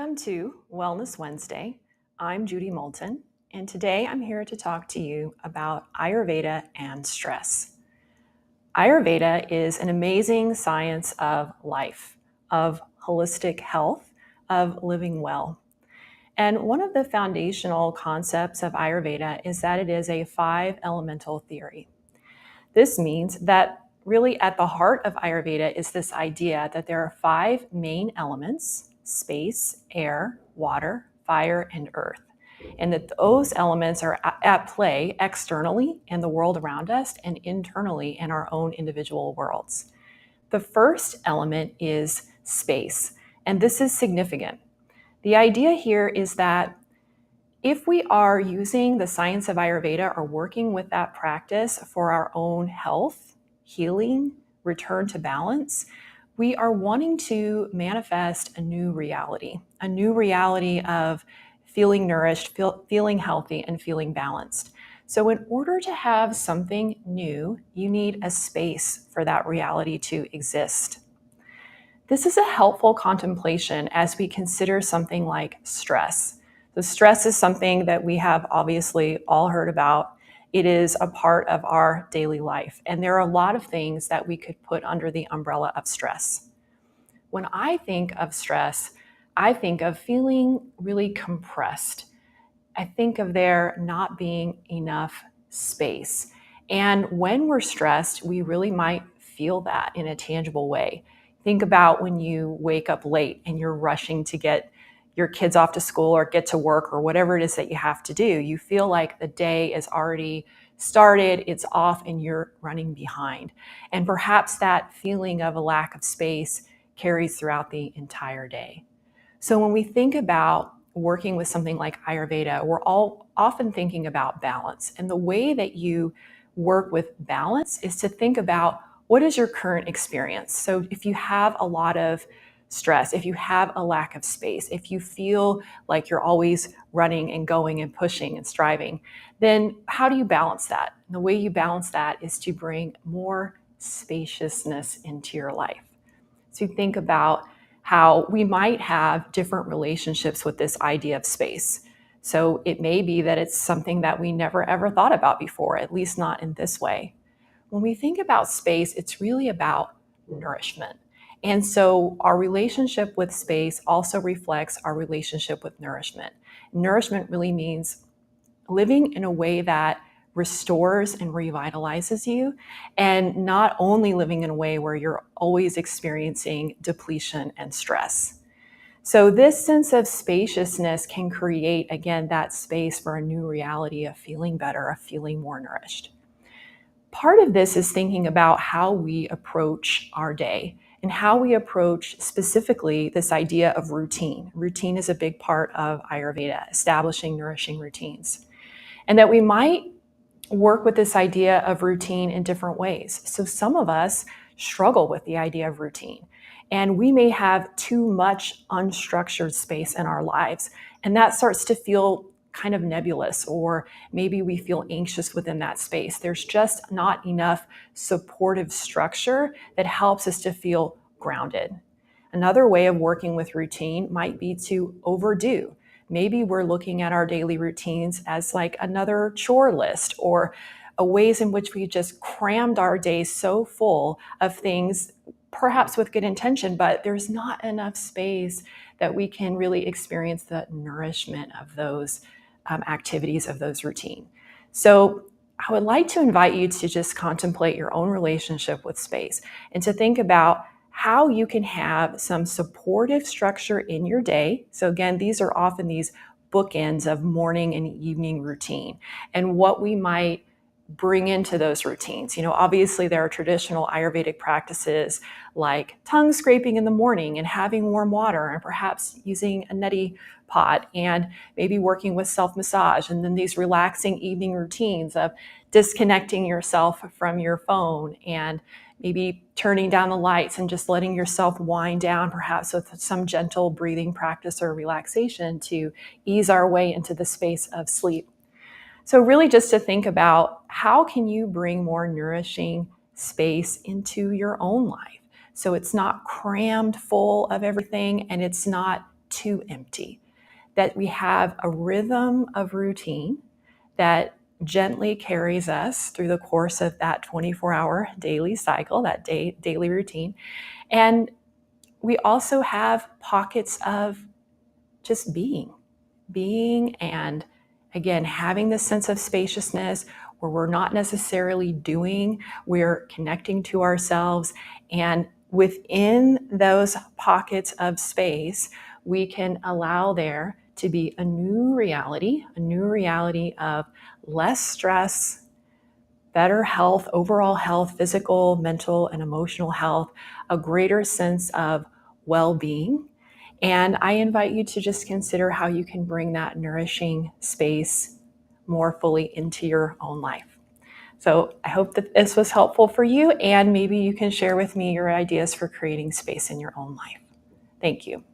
Welcome to Wellness Wednesday. I'm Judy Moulton, and today I'm here to talk to you about Ayurveda and stress. Ayurveda is an amazing science of life, of holistic health, of living well. And one of the foundational concepts of Ayurveda is that it is a 5-elemental theory. This means that really at the heart of Ayurveda is this idea that there are 5 main elements: space, air, water, fire, and earth. And that those elements are at play externally in the world around us and internally in our own individual worlds. The first element is space, and this is significant. The idea here is that if we are using the science of Ayurveda or working with that practice for our own health, healing, return to balance, we are wanting to manifest a new reality of feeling nourished, feeling healthy, and feeling balanced. So in order to have something new, you need a space for that reality to exist. This is a helpful contemplation as we consider something like stress. The stress is something that we have obviously all heard about. It is a part of our daily life, and there are a lot of things that we could put under the umbrella of stress. When I think of stress, I think of feeling really compressed. I think of there not being enough space. And when we're stressed, we really might feel that in a tangible way. Think about when you wake up late and you're rushing to get your kids off to school or get to work or whatever it is that you have to do. You feel like the day is already started, it's off, and you're running behind. And perhaps that feeling of a lack of space carries throughout the entire day. So when we think about working with something like Ayurveda, we're all often thinking about balance. And the way that you work with balance is to think about what is your current experience. So if you have a lot of stress, if you have a lack of space, if you feel like you're always running and going and pushing and striving, then how do you balance that? And the way you balance that is to bring more spaciousness into your life. So you think about how we might have different relationships with this idea of space. So it may be that it's something that we never ever thought about before, at least not in this way. When we think about space, it's really about nourishment. And so our relationship with space also reflects our relationship with nourishment. Nourishment really means living in a way that restores and revitalizes you, and not only living in a way where you're always experiencing depletion and stress. So this sense of spaciousness can create, again, that space for a new reality of feeling better, of feeling more nourished. Part of this is thinking about how we approach our day and how we approach specifically this idea of routine. Routine is a big part of Ayurveda, establishing nourishing routines. And that we might work with this idea of routine in different ways. So some of us struggle with the idea of routine, and we may have too much unstructured space in our lives, and that starts to feel kind of nebulous, or maybe we feel anxious within that space. There's just not enough supportive structure that helps us to feel grounded. Another way of working with routine might be to overdo. Maybe we're looking at our daily routines as like another chore list, or a ways in which we just crammed our days so full of things, perhaps with good intention, but there's not enough space that we can really experience the nourishment of those activities, of those routine. So I would like to invite you to just contemplate your own relationship with space and to think about how you can have some supportive structure in your day. So again, these are often these bookends of morning and evening routine, and what we might bring into those routines. Obviously there are traditional Ayurvedic practices like tongue scraping in the morning and having warm water, and perhaps using a neti pot, and maybe working with self-massage, and then these relaxing evening routines of disconnecting yourself from your phone and maybe turning down the lights and just letting yourself wind down, perhaps with some gentle breathing practice or relaxation to ease our way into the space of sleep. So really just to think about how can you bring more nourishing space into your own life, so it's not crammed full of everything and it's not too empty, that we have a rhythm of routine that gently carries us through the course of that 24-hour daily cycle, that daily routine. And we also have pockets of just being, and again, having this sense of spaciousness where we're not necessarily doing, we're connecting to ourselves. And within those pockets of space, we can allow there to be a new reality of less stress, better health, overall health, physical, mental, and emotional health, a greater sense of well-being. And I invite you to just consider how you can bring that nourishing space more fully into your own life. So I hope that this was helpful for you, and maybe you can share with me your ideas for creating space in your own life. Thank you.